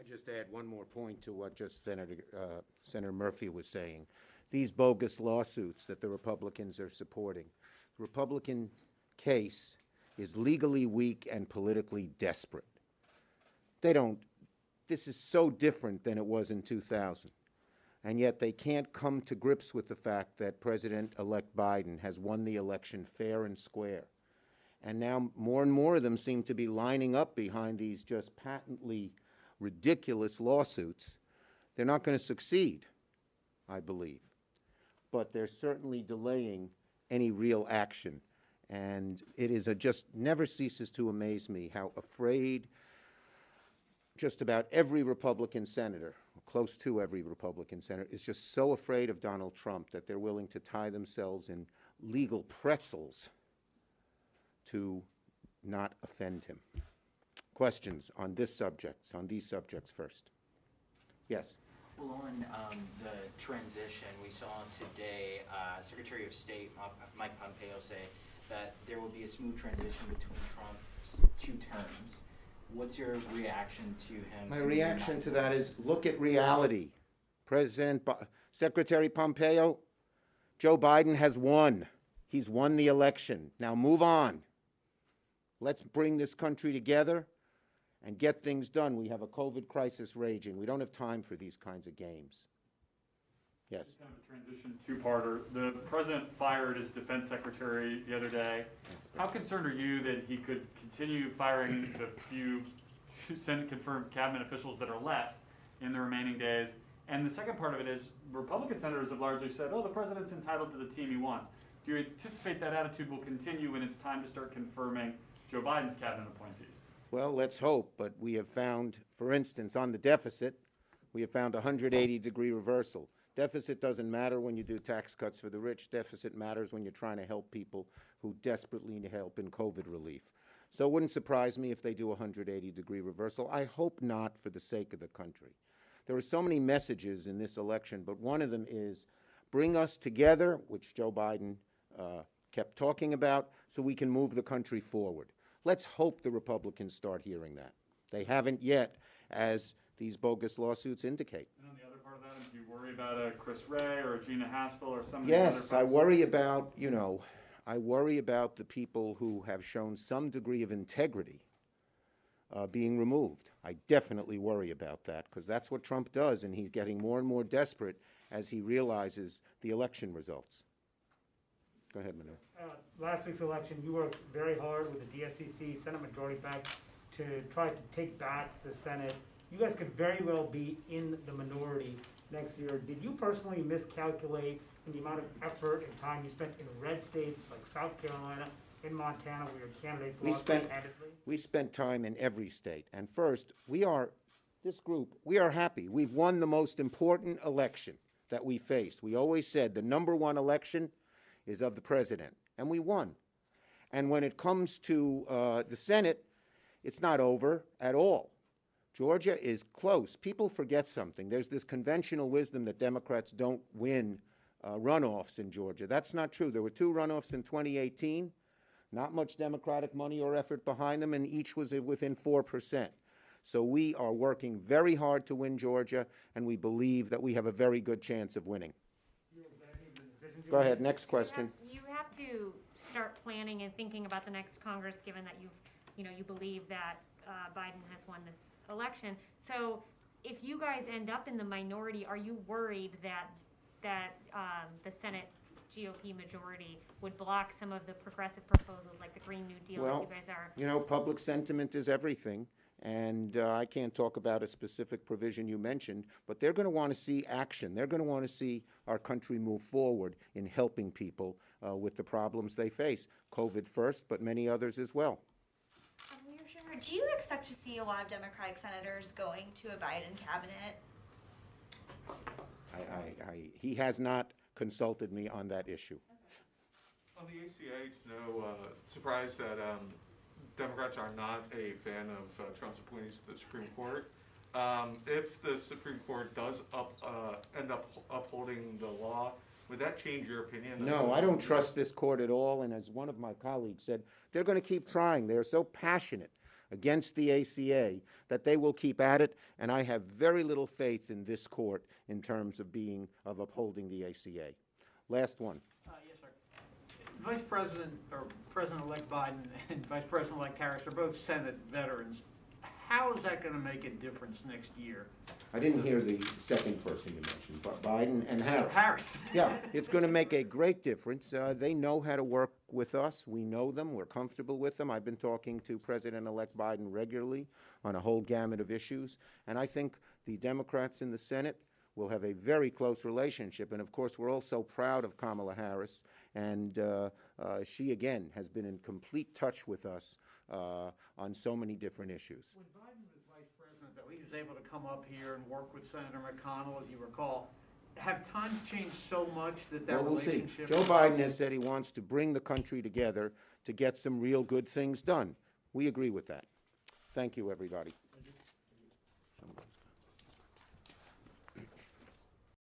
just add one more point to what just Senator Murphy was saying. These bogus lawsuits that the Republicans are supporting, the Republican case is legally weak and politically desperate. This is so different than it was in 2000. And yet they can't come to grips with the fact that President-elect Biden has won the election fair and square. And now more and more of them seem to be lining up behind these just patently ridiculous lawsuits. They're not going to succeed, I believe. But they're certainly delaying any real action. And it is just never ceases to amaze me how afraid just about every Republican senator, close to every Republican senator, is just so afraid of Donald Trump that they're willing to tie themselves in legal pretzels to not offend him. Questions on these subjects first? Yes. Well, on the transition, we saw today Secretary of State Mike Pompeo say that there will be a smooth transition between Trump's 2 terms. What's your reaction to him? My reaction to that is look at reality. Secretary Pompeo, Joe Biden has won. He's won the election. Now move on. Let's bring this country together and get things done. We have a COVID crisis raging. We don't have time for these kinds of games. Yes. Kind of a transition two-parter. The president fired his defense secretary the other day. How concerned are you that he could continue firing the few Senate-confirmed cabinet officials that are left in the remaining days? And the second part of it is Republican senators have largely said, oh, the president's entitled to the team he wants. Do you anticipate that attitude will continue when it's time to start confirming Joe Biden's cabinet appointees? Well, let's hope, but we have found, for instance, on the deficit, we have found a 180-degree reversal. Deficit doesn't matter when you do tax cuts for the rich. Deficit matters when you're trying to help people who desperately need help in COVID relief. So it wouldn't surprise me if they do a 180-degree reversal. I hope not, for the sake of the country. There are so many messages in this election, but one of them is bring us together, which Joe Biden kept talking about, so we can move the country forward. Let's hope the Republicans start hearing that. They haven't yet, as these bogus lawsuits indicate. And on the other part of that, do you worry about a Chris Wray or a Gina Haspel or some of Yes, the other folks? I worry about the people who have shown some degree of integrity being removed. I definitely worry about that, because that's what Trump does, and he's getting more and more desperate as he realizes the election results. Go ahead, Manu. Last week's election, you worked very hard with the DSCC, Senate Majority PAC, to try to take back the Senate. You guys could very well be in the minority next year. Did you personally miscalculate in the amount of effort and time you spent in red states like South Carolina, in Montana, where your candidates lost competitively? We spent time in every state. And first, this group, we are happy. We've won the most important election that we faced. We always said the #1 election is of the president, and we won. And when it comes to the Senate, it's not over at all. Georgia is close. People forget something. There's this conventional wisdom that Democrats don't win runoffs in Georgia. That's not true. There were 2 runoffs in 2018, not much Democratic money or effort behind them, and each was within 4%. So we are working very hard to win Georgia, and we believe that we have a very good chance of winning. Go ahead, next question. You have to start planning and thinking about the next Congress, given that you believe that Biden has won this election. So if you guys end up in the minority, are you worried that the Senate GOP majority would block some of the progressive proposals like the Green New Deal that you guys are? Public sentiment is everything. And I can't talk about a specific provision you mentioned, but they're going to want to see action. They're going to want to see our country move forward in helping people with the problems they face. COVID first, but many others as well. Do you expect to see a lot of Democratic senators going to a Biden cabinet? He has not consulted me on that issue. On the ACA, it's no surprise that Democrats are not a fan of Trump's appointees to the Supreme Court. If the Supreme Court does end up upholding the law, would that change your opinion? No, I don't trust this court at all. And as one of my colleagues said, they're going to keep trying. They're so passionate against the ACA, that they will keep at it, and I have very little faith in this court in terms of upholding the ACA. Last one. Yes, sir. Vice President, or President-elect Biden and Vice President-elect Harris are both Senate veterans. How is that going to make a difference next year? I didn't hear the second person you mentioned, but Biden and Harris. Harris. Yeah, it's going to make a great difference. They know how to work with us. We know them. We're comfortable with them. I've been talking to President-elect Biden regularly on a whole gamut of issues, and I think the Democrats in the Senate will have a very close relationship. And of course, we're all so proud of Kamala Harris, and she again has been in complete touch with us on so many different issues. When Biden was vice president, though, he was able to come up here and work with Senator McConnell, as you recall. Have times changed so much that Well, we'll see. relationship? Joe Biden has said he wants to bring the country together to get some real good things done. We agree with that. Thank you, everybody.